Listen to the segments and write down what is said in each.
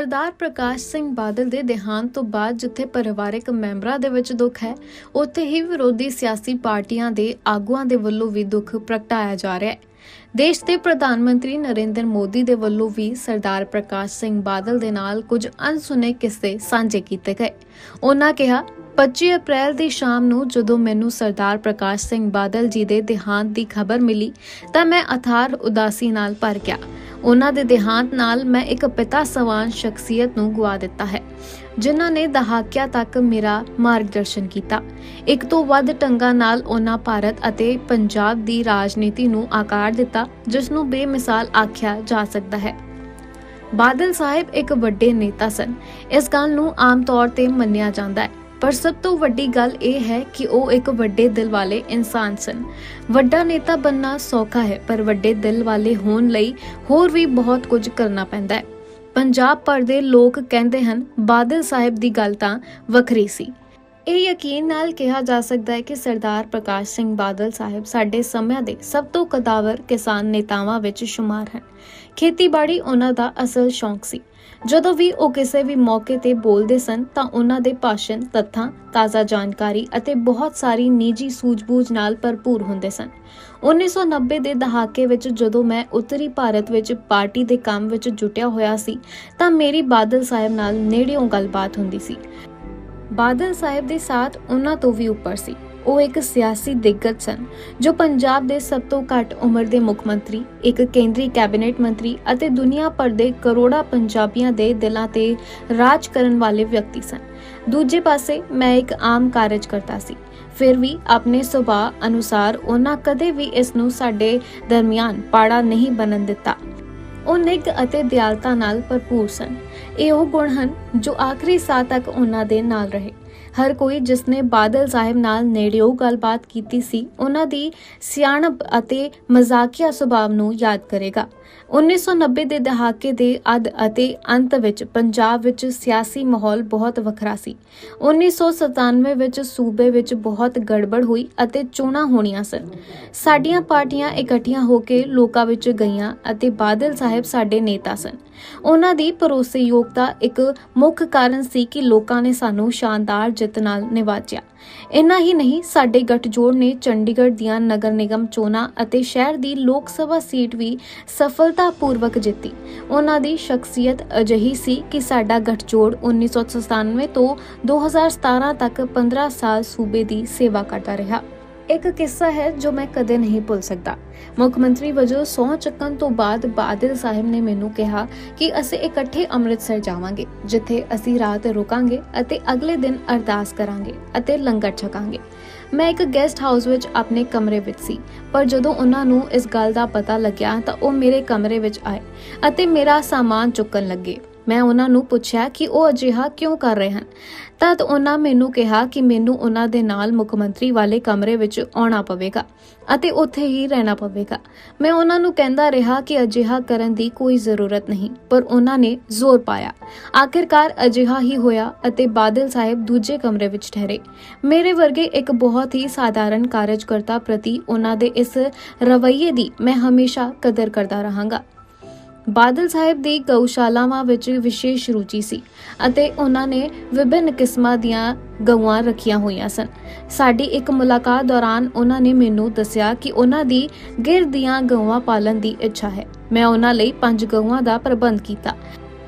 ਸਰਦਾਰ ਪ੍ਰਕਾਸ਼ ਸਿੰਘ ਬਾਦਲ ਦੇ ਦੇਹਾਂਤ ਤੋਂ ਬਾਅਦ ਜਿੱਥੇ ਪਰਿਵਾਰਕ ਮੈਂਬਰਾਂ ਦੇ ਵਿੱਚ ਦੁੱਖ ਹੈ, ਉੱਥੇ ਹੀ ਵਿਰੋਧੀ ਸਿਆਸੀ ਪਾਰਟੀਆਂ ਦੇ ਆਗੂਆਂ ਦੇ ਵੱਲੋਂ ਵੀ ਦੁੱਖ ਪ੍ਰਗਟਾਇਆ ਜਾ ਰਿਹਾ ਹੈ। ਦੇਸ਼ ਦੇ ਪ੍ਰਧਾਨ ਮੰਤਰੀ ਨਰਿੰਦਰ ਮੋਦੀ ਦੇ ਵੱਲੋਂ ਵੀ ਸਰਦਾਰ ਪ੍ਰਕਾਸ਼ ਸਿੰਘ ਬਾਦਲ ਦੇ ਨਾਲ ਕੁਝ ਅਣਸੁਣੇ ਕਿੱਸੇ ਸਾਂਝੇ ਕੀਤੇ ਗਏ। ਉਹਨਾਂ ਕਿਹਾ, 25 ਅਪ੍ਰੈਲ ਦੀ ਸ਼ਾਮ ਨੂੰ ਜਦੋਂ ਮੈਨੂੰ ਸਰਦਾਰ ਪ੍ਰਕਾਸ਼ ਸਿੰਘ ਬਾਦਲ ਜੀ ਦੇ ਦੇਹਾਂਤ ਦੀ ਖਬਰ ਮਿਲੀ ਤਾਂ ਮੈਂ ਅਥਾਰ ਉਦਾਸੀ ਨਾਲ ਭਰ ਗਿਆ। ਉਹਨਾਂ ਦੇ ਦੇਹਾਂਤ ਨਾਲ ਮੈਂ ਇੱਕ ਪਿਤਾ ਸਮਾਨ ਸ਼ਖਸੀਅਤ ਨੂੰ ਗਵਾ ਦਿੱਤਾ ਹੈ, ਜਿਨ੍ਹਾਂ ਨੇ ਦਹਾਕਿਆਂ ਤੱਕ ਮੇਰਾ ਮਾਰਗਦਰਸ਼ਨ ਕੀਤਾ। ਇੱਕ ਤੋਂ ਵੱਧ ਢੰਗਾਂ ਨਾਲ ਉਹਨਾਂ ਭਾਰਤ ਅਤੇ ਪੰਜਾਬ ਦੀ ਰਾਜਨੀਤੀ ਨੂੰ ਆਕਾਰ ਦਿੱਤਾ, ਜਿਸ ਨੂੰ ਬੇਮਿਸਾਲ ਆਖਿਆ ਜਾ ਸਕਦਾ ਹੈ। ਬਾਦਲ ਸਾਹਿਬ ਇੱਕ ਵੱਡੇ ਨੇਤਾ ਸਨ। ਇਸ ਗੱਲ ਨੂੰ ਆਮ ਤੌਰ ਤੇ ਮੰਨਿਆ ਜਾਂਦਾ ਹੈ, ਪਰ ਸਭ ਤੋਂ ਵੱਡੀ ਗੱਲ ਇਹ ਹੈ ਕਿ ਉਹ ਇੱਕ ਵੱਡੇ ਦਿਲ ਵਾਲੇ ਇਨਸਾਨ ਸਨ। ਵੱਡਾ ਨੇਤਾ ਬਣਨਾ ਸੌਖਾ ਹੈ, ਪਰ ਵੱਡੇ ਦਿਲ ਵਾਲੇ ਹੋਣ ਲਈ ਹੋਰ ਵੀ ਬਹੁਤ ਕੁਝ ਕਰਨਾ ਪੈਂਦਾ ਹੈ। ਪੰਜਾਬ ਭਰ ਦੇ ਲੋਕ ਕਹਿੰਦੇ ਹਨ, ਬਾਦਲ ਸਾਹਿਬ ਦੀ ਗੱਲ ਤਾਂ ਵੱਖਰੀ ਸੀ। ਇਹ ਯਕੀਨ ਨਾਲ ਕਿਹਾ ਜਾ ਸਕਦਾ ਹੈ ਕਿ ਸਰਦਾਰ ਪ੍ਰਕਾਸ਼ ਸਿੰਘ ਬਾਦਲ ਸਾਹਿਬ ਸਾਡੇ ਸਮਿਆਂ ਦੇ ਸਭ ਤੋਂ ਕਦਾਵਰ ਕਿਸਾਨ ਨੇਤਾਵਾਂ ਵਿੱਚ ਸ਼ੁਮਾਰ ਹਨ। ਖੇਤੀਬਾੜੀ ਉਹਨਾਂ ਦਾ ਅਸਲ ਸ਼ੌਂਕ ਸੀ। ਜਦੋਂ ਵੀ ਉਹ ਕਿਸੇ ਵੀ ਮੌਕੇ ਤੇ ਬੋਲਦੇ ਸਨ ਤਾਂ ਉਹਨਾਂ ਦੇ ਭਾਸ਼ਣ ਤੱਥਾਂ, ਤਾਜ਼ਾ ਜਾਣਕਾਰੀ ਅਤੇ ਬਹੁਤ ਸਾਰੀ ਨਿੱਜੀ ਸੂਝ-ਬੂਝ ਨਾਲ ਭਰਪੂਰ ਹੁੰਦੇ ਸਨ। 1990 ਦੇ ਦਹਾਕੇ ਵਿੱਚ ਜਦੋਂ ਮੈਂ ਉੱਤਰੀ ਭਾਰਤ ਵਿੱਚ ਪਾਰਟੀ ਦੇ ਕੰਮ ਵਿੱਚ ਜੁਟਿਆ ਹੋਇਆ ਸੀ ਤਾਂ ਮੇਰੀ ਬਾਦਲ ਸਾਹਿਬ ਨਾਲ ਨੇੜਿਓਂ ਗੱਲਬਾਤ ਹੁੰਦੀ ਸੀ। ਬਾਦਲ ਸਾਹਿਬ ਦੀ ਸਾਥ ਉਹਨਾਂ ਤੋਂ ਵੀ ਉੱਪਰ ਸੀ। ਉਹ ਇੱਕ ਸਿਆਸੀ ਦਿੱਗਜ ਸਨ ਜੋ ਪੰਜਾਬ ਦੇ ਸਭ ਤੋਂ ਘੱਟ ਉਮਰ ਦੇ ਮੁੱਖ ਮੰਤਰੀ, ਇੱਕ ਕੇਂਦਰੀ ਕੈਬਨਿਟ ਮੰਤਰੀ ਅਤੇ ਦੁਨੀਆ ਭਰ ਦੇ ਕਰੋੜਾਂ ਪੰਜਾਬੀਆਂ ਦੇ ਦਿਲਾਂ ਤੇ ਰਾਜ ਕਰਨ ਵਾਲੇ ਵਿਅਕਤੀ ਸਨ। ਦੂਜੇ ਪਾਸੇ ਮੈਂ ਇੱਕ ਆਮ ਕਾਰਜਕਰਤਾ ਸੀ। ਫਿਰ ਵੀ ਆਪਣੇ ਸੁਭਾਅ ਅਨੁਸਾਰ ਉਹਨਾਂ ਕਦੇ ਵੀ ਇਸ ਨੂੰ ਸਾਡੇ ਦਰਮਿਆਨ ਪਾੜਾ ਨਹੀਂ ਬਣਨ ਦਿੱਤਾ। ਉਹ ਨਿੱਘ ਅਤੇ ਦਿਆਲਤਾ ਨਾਲ ਭਰਪੂਰ ਸਨ। ਇਹ ਉਹ ਗੁਣ ਹਨ ਜੋ ਆਖਰੀ ਸਾਹ ਤੱਕ ਉਹਨਾਂ ਦੇ ਨਾਲ ਰਹੇ। ਹਰ ਕੋਈ ਜਿਸ ਨੇ ਬਾਦਲ ਸਾਹਿਬ ਨਾਲ ਨੇੜਿਓਂ ਗੱਲਬਾਤ ਕੀਤੀ ਸੀ, ਉਹਨਾਂ ਦੀ ਸਿਆਣਪ ਅਤੇ ਮਜ਼ਾਕੀਆ ਸੁਭਾਅ ਨੂੰ ਯਾਦ ਕਰੇਗਾ। 1990 ਦੇ ਦਹਾਕੇ ਦੇ ਅੱਧ ਅਤੇ ਅੰਤ ਵਿੱਚ ਪੰਜਾਬ ਵਿੱਚ ਸਿਆਸੀ ਮਾਹੌਲ ਬਹੁਤ ਵੱਖਰਾ ਸੀ। 1997 ਵਿੱਚ ਸੂਬੇ ਵਿੱਚ ਬਹੁਤ ਗੜਬੜ ਹੋਈ ਅਤੇ ਚੋਣਾਂ ਹੋਣੀਆਂ ਸਨ। ਸਾਡੀਆਂ ਪਾਰਟੀਆਂ ਇਕੱਠੀਆਂ ਹੋ ਕੇ ਲੋਕਾਂ ਵਿੱਚ ਗਈਆਂ ਅਤੇ ਬਾਦਲ ਸਾਹਿਬ ਸਾਡੇ ਨੇਤਾ ਸਨ। ਉਹਨਾਂ ਦੀ ਭਰੋਸੇਯੋਗਤਾ ਇੱਕ ਮੁੱਖ ਕਾਰਨ ਸੀ ਕਿ ਲੋਕਾਂ ਨੇ ਸਾਨੂੰ ਸ਼ਾਨਦਾਰ ਜਿੱਤ ਨਾਲ ਨਿਵਾਜਿਆ। ਇੰਨਾ ਹੀ ਨਹੀਂ, ਸਾਡੇ ਗੱਠਜੋੜ ਨੇ ਚੰਡੀਗੜ੍ਹ ਦੀਆਂ ਨਗਰ ਨਿਗਮ ਚੋਣਾਂ ਅਤੇ ਸ਼ਹਿਰ ਦੀ ਲੋਕ ਸਭਾ ਸੀਟ ਵੀ ਸਫਲਤਾਪੂਰਵਕ ਜਿੱਤੀ। ਉਹਨਾਂ ਦੀ ਸ਼ਖਸੀਅਤ ਅਜਿਹੀ ਸੀ ਕਿ ਸਾਡਾ ਗੱਠਜੋੜ 1997 ਤੋਂ 2017 ਤੱਕ 15 ਸਾਲ ਸੂਬੇ ਦੀ ਸੇਵਾ ਕਰਦਾ ਰਿਹਾ। ਇੱਕ ਕਿੱਸਾ ਹੈ ਜੋ ਮੈਂ ਕਦੇ ਨਹੀਂ ਭੁੱਲ ਸਕਦਾ। ਮੁੱਖ ਮੰਤਰੀ ਵਜੋਂ ਸਹੁੰ ਚੱਕਣ ਤੋਂ ਬਾਅਦ ਬਾਦਲ ਸਾਹਿਬ ਨੇ ਮੈਨੂੰ ਕਿਹਾ ਕਿ ਅਸੀਂ ਇਕੱਠੇ ਅੰਮ੍ਰਿਤਸਰ ਜਾਵਾਂਗੇ, ਜਿੱਥੇ ਅਸੀਂ ਰਾਤ ਰੁਕਾਂਗੇ ਅਤੇ ਅਗਲੇ ਦਿਨ ਅਰਦਾਸ ਕਰਾਂਗੇ ਅਤੇ ਲੰਗਰ ਛਕਾਂਗੇ। ਮੈਂ ਇੱਕ ਗੈਸਟ ਹਾਊਸ ਵਿੱਚ ਆਪਣੇ ਕਮਰੇ ਵਿੱਚ ਸੀ, ਪਰ ਜਦੋਂ ਉਹਨਾਂ ਨੂੰ ਇਸ ਗੱਲ ਦਾ ਪਤਾ ਲੱਗਿਆ ਤਾਂ ਉਹ ਮੇਰੇ ਕਮਰੇ ਵਿੱਚ ਆਏ ਅਤੇ ਮੇਰਾ ਸਾਮਾਨ ਚੁੱਕਣ ਲੱਗੇ। ਮੈਂ ਉਹਨਾਂ ਨੂੰ ਪੁੱਛਿਆ ਕਿ ਉਹ ਅਜਿਹਾ ਕਿਉਂ ਕਰ ਰਹੇ ਹਨ। ਤਦ ਉਹਨਾਂ ਮੈਨੂੰ ਕਿਹਾ ਕਿ ਮੈਨੂੰ ਉਹਨਾਂ ਦੇ ਨਾਲ ਮੁੱਖ ਮੰਤਰੀ ਵਾਲੇ ਕਮਰੇ ਵਿੱਚ ਆਉਣਾ ਪਵੇਗਾ ਅਤੇ ਉੱਥੇ ਹੀ ਰਹਿਣਾ ਪਵੇਗਾ। ਮੈਂ ਉਹਨਾਂ ਨੂੰ ਕਹਿੰਦਾ ਰਿਹਾ ਕਿ ਅਜਿਹਾ ਕਰਨ ਦੀ ਕੋਈ ਜ਼ਰੂਰਤ ਨਹੀਂ, ਪਰ ਉਹਨਾਂ ਨੇ ਜ਼ੋਰ ਪਾਇਆ। ਆਖਿਰਕਾਰ ਅਜਿਹਾ ਹੀ ਹੋਇਆ ਅਤੇ ਬਾਦਲ ਸਾਹਿਬ ਦੂਜੇ ਕਮਰੇ ਵਿੱਚ ਠਹਿਰੇ। ਮੇਰੇ ਵਰਗੇ ਇੱਕ ਬਹੁਤ ਹੀ ਸਾਧਾਰਨ ਕਾਰਜਕਰਤਾ ਪ੍ਰਤੀ ਉਹਨਾਂ ਦੇ ਇਸ ਰਵੱਈਏ ਦੀ ਮੈਂ ਹਮੇਸ਼ਾ ਕਦਰ ਕਰਦਾ ਰਹਾਂਗਾ। ਬਾਦਲ ਸਾਹਿਬ ਦੀ ਗਊਸ਼ਾਲਾਵਾਂ ਵਿੱਚ ਵਿਸ਼ੇਸ਼ ਰੁਚੀ ਸੀ ਅਤੇ ਉਹਨਾਂ ਨੇ ਵਿਭਿੰਨ ਕਿਸਮਾਂ ਦੀਆਂ ਗਊਆਂ ਰੱਖੀਆਂ ਹੋਈਆਂ ਸਨ। ਸਾਡੀ ਇੱਕ ਮੁਲਾਕਾਤ ਦੌਰਾਨ ਉਹਨਾਂ ਨੇ ਮੈਨੂੰ ਦੱਸਿਆ ਕਿ ਉਹਨਾਂ ਦੀ ਗਿਰ ਦੀਆਂ ਗਊਆਂ ਪਾਲਣ ਦੀ ਇੱਛਾ ਹੈ। ਮੈਂ ਉਹਨਾਂ ਲਈ 5 ਗਊਆਂ ਦਾ ਪ੍ਰਬੰਧ ਕੀਤਾ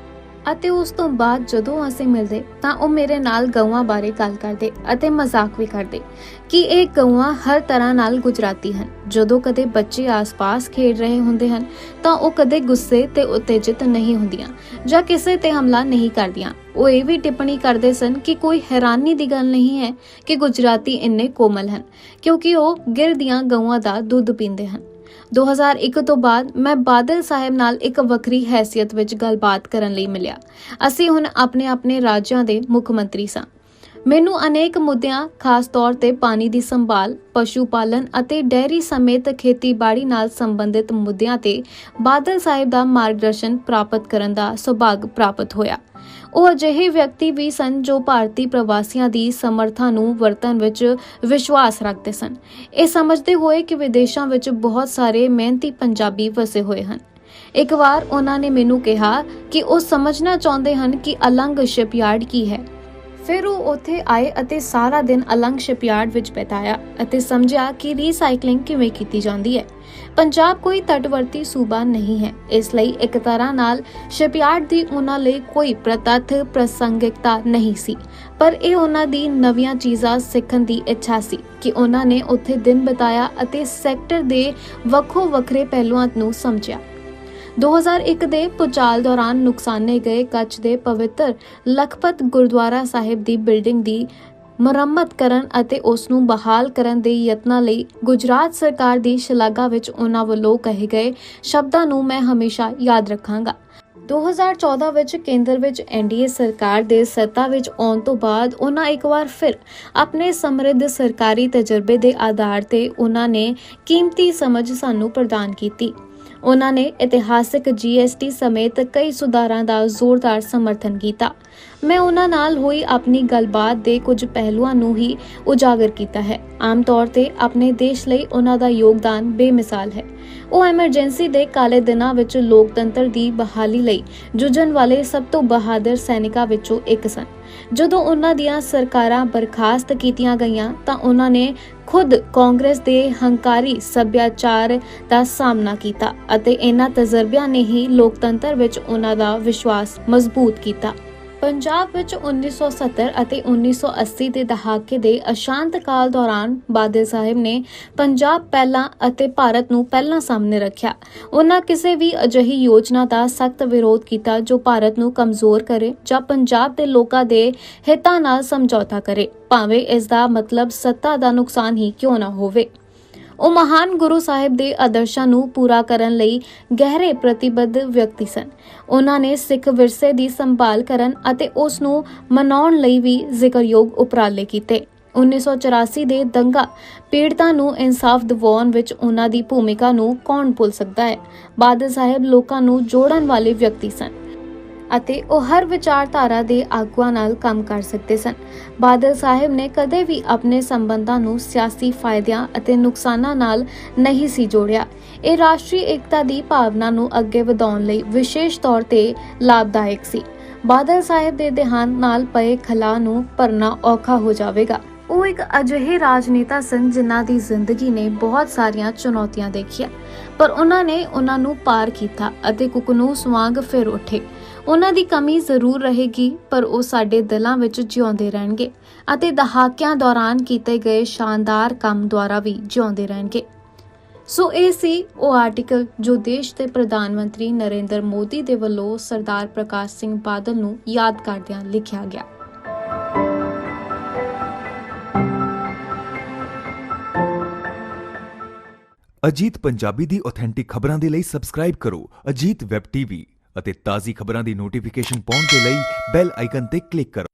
ਅਤੇ ਉਸ ਤੋਂ ਬਾਅਦ ਜਦੋਂ ਅਸੀਂ ਮਿਲਦੇ ਤਾਂ ਉਹ ਮੇਰੇ ਨਾਲ ਗਊਆਂ ਬਾਰੇ ਗੱਲ ਕਰਦੇ ਅਤੇ ਮਜ਼ਾਕ ਵੀ ਕਰਦੇ ਕਿ ਇਹ ਗਊਆਂ ਹਰ ਤਰ੍ਹਾਂ ਨਾਲ ਗੁਜਰਾਤੀ ਹਨ। ਜਦੋਂ ਕਦੇ ਬੱਚੇ ਆਸ-ਪਾਸ ਖੇਡ ਰਹੇ ਹੁੰਦੇ ਹਨ ਤਾਂ ਉਹ ਕਦੇ ਗੁੱਸੇ ਤੇ ਉਤੇਜਿਤ ਨਹੀਂ ਹੁੰਦੀਆਂ ਜਾਂ ਕਿਸੇ ਤੇ ਹਮਲਾ ਨਹੀਂ ਕਰਦੀਆਂ। ਉਹ ਇਹ ਵੀ ਟਿੱਪਣੀ ਕਰਦੇ ਸਨ ਕਿ ਕੋਈ ਹੈਰਾਨੀ ਦੀ ਗੱਲ ਨਹੀਂ ਹੈ ਕਿ ਗੁਜਰਾਤੀ ਇੰਨੇ ਕੋਮਲ ਹਨ, ਕਿਉਂਕਿ ਉਹ ਗਿਰ ਦੀਆਂ ਗਊਆਂ ਦਾ ਦੁੱਧ ਪੀਂਦੇ ਹਨ। 2001 ਤੋਂ ਬਾਅਦ ਮੈਂ ਬਾਦਲ ਸਾਹਿਬ ਨਾਲ ਇੱਕ ਵੱਖਰੀ ਹੈਸੀਅਤ ਵਿੱਚ ਗੱਲਬਾਤ ਕਰਨ ਲਈ ਮਿਲਿਆ। ਅਸੀਂ ਹੁਣ ਆਪਣੇ ਰਾਜਾਂ ਦੇ ਮੁੱਖ ਮੰਤਰੀ ਸਾਂ। ਮੈਨੂੰ ਅਨੇਕ ਮੁੱਦਿਆਂ, ਖਾਸ ਤੌਰ ਤੇ ਪਾਣੀ ਦੀ ਸੰਭਾਲ, ਪਸ਼ੂ ਪਾਲਣ ਅਤੇ ਡੇਅਰੀ ਸਮੇਤ ਖੇਤੀਬਾੜੀ ਨਾਲ ਸੰਬੰਧਿਤ ਮੁੱਦਿਆਂ ਤੇ ਬਾਦਲ ਸਾਹਿਬ ਦਾ ਮਾਰਗਦਰਸ਼ਨ ਪ੍ਰਾਪਤ ਕਰਨ ਦਾ ਸੁਭਾਗ ਪ੍ਰਾਪਤ ਹੋਇਆ। ਉਹ ਅਜਿਹੇ ਵਿਅਕਤੀ ਵੀ ਸਨ ਜੋ ਭਾਰਤੀ ਪ੍ਰਵਾਸੀਆਂ ਦੀ ਸਮਰੱਥਾ ਨੂੰ ਵਰਤਣ ਵਿੱਚ ਵਿਸ਼ਵਾਸ ਰੱਖਦੇ ਸਨ, ਇਹ ਸਮਝਦੇ ਹੋਏ ਕਿ ਵਿਦੇਸ਼ਾਂ ਵਿੱਚ ਬਹੁਤ ਸਾਰੇ ਮਿਹਨਤੀ ਪੰਜਾਬੀ ਵਸੇ ਹੋਏ ਹਨ। ਇੱਕ ਵਾਰ ਉਹਨਾਂ ਨੇ ਮੈਨੂੰ ਕਿਹਾ ਕਿ ਉਹ ਸਮਝਣਾ ਚਾਹੁੰਦੇ ਹਨ ਕਿ ਅਲੰਗ ਸ਼ਿਪਯਾਰਡ ਕੀ ਹੈ। ਫਿਰ ਉਹ ਉੱਥੇ ਆਏ ਅਤੇ ਸਾਰਾ ਦਿਨ ਅਲੰਗ ਸ਼ਿਪਯਾਰਡ ਵਿੱਚ ਬਿਤਾਇਆ ਅਤੇ ਸਮਝਿਆ ਕਿ ਰੀਸਾਈਕਲਿੰਗ ਕਿਵੇਂ ਕੀਤੀ ਜਾਂਦੀ ਹੈ। ਪੰਜਾਬ ਕੋਈ ਤਟਵਰਤੀ ਸੂਬਾ ਨਹੀਂ ਹੈ, ਇਸ ਲਈ ਇੱਕ ਤਰ੍ਹਾਂ ਨਾਲ ਸ਼ਿਪਯਾਰਡ ਦੀ ਉਹਨਾਂ ਲਈ ਕੋਈ ਪ੍ਰਤੱਖ ਪ੍ਰਸੰਗਿਕਤਾ ਨਹੀਂ ਸੀ, ਪਰ ਇਹ ਉਹਨਾਂ ਦੀ ਨਵੀਆਂ ਚੀਜ਼ਾਂ ਸਿੱਖਣ ਦੀ ਇੱਛਾ ਸੀ ਕਿ ਉਹਨਾਂ ਨੇ ਉੱਥੇ ਦਿਨ ਬਿਤਾਇਆ ਅਤੇ ਸੈਕਟਰ ਦੇ ਵੱਖੋ ਵੱਖਰੇ ਪਹਿਲੂਆਂ ਨੂੰ ਸਮਝਿਆ। 2001 ਦੇ ਭੂਚਾਲ ਦੌਰਾਨ ਨੁਕਸਾਨੇ ਗਏ ਕੱਚ ਦੇ ਪਵਿੱਤਰ ਲਖਪਤ ਗੁਰਦੁਆਰਾ ਸਾਹਿਬ ਦੀ ਬਿਲਡਿੰਗ ਦੀ ਮੁਰੰਮਤ ਕਰਨ ਅਤੇ ਉਸ ਨੂੰ ਬਹਾਲ ਕਰਨ ਦੇ ਯਤਨਾਂ ਲਈ ਗੁਜਰਾਤ ਸਰਕਾਰ ਦੀ ਸ਼ਲਾਘਾ ਵਿੱਚ ਉਹਨਾਂ ਵੱਲੋਂ ਕਹੇ ਗਏ ਸ਼ਬਦਾਂ ਨੂੰ ਮੈਂ ਹਮੇਸ਼ਾ ਯਾਦ ਰੱਖਾਂਗਾ। 2014 ਵਿੱਚ ਕੇਂਦਰ ਵਿੱਚ ਐਨਡੀਏ ਸਰਕਾਰ ਦੇ ਸੱਤਾ ਵਿੱਚ ਆਉਣ ਤੋਂ ਬਾਅਦ ਉਹਨਾਂ ਇੱਕ ਵਾਰ ਫਿਰ ਆਪਣੇ ਸਮਰਿੱਧ ਸਰਕਾਰੀ ਤਜਰਬੇ ਦੇ ਆਧਾਰ ਤੇ ਉਹਨਾਂ ਨੇ ਕੀਮਤੀ ਸਮਝ ਸਾਨੂੰ ਪ੍ਰਦਾਨ ਕੀਤੀ। ਉਹਨਾਂ ਨੇ ਇਤਿਹਾਸਕ ਜੀਐਸਟੀ ਸਮੇਤ ਕਈ ਸੁਧਾਰਾਂ ਦਾ ਜ਼ੋਰਦਾਰ ਸਮਰਥਨ ਕੀਤਾ। ਮੈਂ ਉਹਨਾਂ ਨਾਲ ਹੋਈ ਆਪਣੀ ਗੱਲਬਾਤ ਦੇ ਕੁਝ ਪਹਿਲੂਆਂ ਨੂੰ ਹੀ ਉਜਾਗਰ ਕੀਤਾ ਹੈ। ਆਮ ਤੌਰ ਤੇ ਆਪਣੇ ਦੇਸ਼ ਲਈ ਉਹਨਾਂ ਦਾ ਯੋਗਦਾਨ ਬੇਮਿਸਾਲ ਹੈ। ਉਹ ਐਮਰਜੈਂਸੀ ਦੇ ਕਾਲੇ ਦਿਨਾਂ ਵਿੱਚ ਲੋਕਤੰਤਰ ਦੀ ਬਹਾਲੀ ਲਈ ਜੂਝਣ ਵਾਲੇ ਸਭ ਤੋਂ ਬਹਾਦਰ ਸੈਨਿਕਾਂ ਵਿੱਚੋਂ ਇੱਕ ਸਨ। ਜਦੋਂ ਉਹਨਾਂ ਦੀਆਂ ਸਰਕਾਰਾਂ ਬਰਖਾਸਤ ਕੀਤੀਆਂ ਗਈਆਂ ਤਾਂ ਉਹਨਾਂ ਨੇ ਖੁਦ ਕਾਂਗਰਸ ਦੇ ਹੰਕਾਰੀ ਸੱਭਿਆਚਾਰ ਦਾ ਸਾਹਮਣਾ ਕੀਤਾ ਅਤੇ ਇਹਨਾਂ ਤਜਰਬਿਆਂ ਨੇ ਹੀ ਲੋਕਤੰਤਰ ਵਿੱਚ ਉਹਨਾਂ ਦਾ ਵਿਸ਼ਵਾਸ ਮਜ਼ਬੂਤ ਕੀਤਾ। ਪੰਜਾਬ ਵਿੱਚ 1970 ਅਤੇ 1980 ਦੇ ਦਹਾਕੇ ਦੇ ਅਸ਼ਾਂਤ ਕਾਲ ਦੌਰਾਨ ਬਾਦਲ ਸਾਹਿਬ ਨੇ ਪੰਜਾਬ ਪਹਿਲਾਂ ਅਤੇ ਭਾਰਤ ਨੂੰ ਪਹਿਲਾਂ ਸਾਹਮਣੇ ਰੱਖਿਆ। ਉਹਨਾਂ ਕਿਸੇ ਵੀ ਅਜਿਹੀ ਯੋਜਨਾ ਦਾ ਸਖਤ ਵਿਰੋਧ ਕੀਤਾ ਜੋ ਭਾਰਤ ਨੂੰ ਕਮਜ਼ੋਰ ਕਰੇ ਜਾਂ ਪੰਜਾਬ ਦੇ ਲੋਕਾਂ ਦੇ ਹਿੱਤਾਂ ਨਾਲ ਸਮਝੌਤਾ ਕਰੇ, ਭਾਵੇਂ ਇਸ ਦਾ ਮਤਲਬ ਸੱਤਾ ਦਾ ਨੁਕਸਾਨ ਹੀ ਕਿਉਂ ਨਾ ਹੋਵੇ। ਉਹ ਮਹਾਨ ਗੁਰੂ ਸਾਹਿਬ ਦੇ ਆਦਰਸ਼ਾਂ ਨੂੰ ਪੂਰਾ ਕਰਨ ਲਈ ਗਹਿਰੇ ਪ੍ਰਤੀਬੱਧ ਵਿਅਕਤੀ ਸਨ। ਉਹਨਾਂ ਨੇ ਸਿੱਖ ਵਿਰਸੇ ਦੀ ਸੰਭਾਲ ਕਰਨ ਅਤੇ ਉਸ ਨੂੰ ਮਨਾਉਣ ਲਈ ਵੀ ਜ਼ਿਕਰਯੋਗ ਉਪਰਾਲੇ ਕੀਤੇ। 1984 ਦੇ ਦੰਗਾ ਪੀੜਤਾਂ ਨੂੰ ਇਨਸਾਫ ਦਿਵਾਉਣ ਵਿੱਚ ਉਹਨਾਂ ਦੀ ਭੂਮਿਕਾ ਨੂੰ ਕੌਣ ਭੁੱਲ ਸਕਦਾ ਹੈ। ਬਾਦਲ ਸਾਹਿਬ ਲੋਕਾਂ ਨੂੰ ਜੋੜਨ ਵਾਲੇ ਵਿਅਕਤੀ ਸਨ ਅਤੇ ਉਹ ਹਰ ਵਿਚਾਰਧਾਰਾ ਦੇ ਆਗੂਆਂ ਨਾਲ ਕੰਮ ਕਰ ਸਕਦੇ ਸਨ। ਬਾਦਲ ਸਾਹਿਬ ਨੇ ਕਦੇ ਵੀ ਆਪਣੇ ਸੰਬੰਧਾਂ ਨੂੰ ਸਿਆਸੀ ਫਾਇਦਿਆਂ ਅਤੇ ਨੁਕਸਾਨਾਂ ਨਾਲ ਨਹੀਂ ਸੀ ਜੋੜਿਆ। ਇਹ ਰਾਸ਼ਟਰੀ ਏਕਤਾ ਦੀ ਭਾਵਨਾ ਨੂੰ ਅੱਗੇ ਵਧਾਉਣ ਲਈ ਵਿਸ਼ੇਸ਼ ਤੌਰ ਤੇ ਲਾਭਦਾਇਕ ਸੀ। ਬਾਦਲ ਸਾਹਿਬ ਦੇ ਦੇਹਾਂਤ ਨਾਲ ਪਏ ਖਲਾਅ ਨੂੰ ਭਰਨਾ ਔਖਾ ਹੋ ਜਾਵੇਗਾ। ਉਹ ਇੱਕ ਅਜਿਹੇ ਰਾਜਨੇਤਾ ਸਨ ਜਿਨ੍ਹਾਂ ਦੀ ਜ਼ਿੰਦਗੀ ਨੇ ਬਹੁਤ ਸਾਰੀਆਂ ਚੁਣੌਤੀਆਂ ਦੇਖੀਆਂ, ਪਰ ਉਹਨਾਂ ਨੇ ਉਹਨਾਂ ਨੂੰ ਪਾਰ ਕੀਤਾ ਅਤੇ ਕੁਕਨੂਸ ਵਾਂਗ ਫਿਰ ਉੱਠੇ। ਉਹਨਾਂ ਦੀ ਕਮੀ ਜ਼ਰੂਰ ਰਹੇਗੀ, ਪਰ ਉਹ ਸਾਡੇ ਦਿਲਾਂ ਵਿੱਚ ਜਿਉਂਦੇ ਰਹਿਣਗੇ ਅਤੇ ਦਹਾਕਿਆਂ ਦੌਰਾਨ ਕੀਤੇ ਗਏ ਸ਼ਾਨਦਾਰ ਕੰਮ ਦੁਆਰਾ ਵੀ ਜਿਉਂਦੇ ਰਹਿਣਗੇ। ਸੋ ਇਹ ਸੀ ਉਹ ਆਰਟੀਕਲ ਜੋ ਦੇਸ਼ ਦੇ ਪ੍ਰਧਾਨ ਮੰਤਰੀ ਨਰਿੰਦਰ ਮੋਦੀ ਦੇ ਵੱਲੋਂ ਸਰਦਾਰ ਪ੍ਰਕਾਸ਼ ਸਿੰਘ ਬਾਦਲ ਨੂੰ ਯਾਦ ਕਰਦਿਆਂ ਲਿਖਿਆ ਗਿਆ। ਅਜੀਤ ਪੰਜਾਬੀ ਦੀ ਆਥੈਂਟਿਕ ਖਬਰਾਂ ਦੇ ਲਈ ਸਬਸਕ੍ਰਾਈਬ ਕਰੋ ਅਜੀਤ ਵੈਬ ਟੀਵੀ ਅਤੇ ਤਾਜ਼ੀ ਖਬਰਾਂ ਦੀ ਨੋਟੀਫਿਕੇਸ਼ਨ ਪਾਉਣ ਦੇ ਲਈ ਬੈਲ ਆਈਕਨ ਤੇ ਕਲਿੱਕ ਕਰੋ।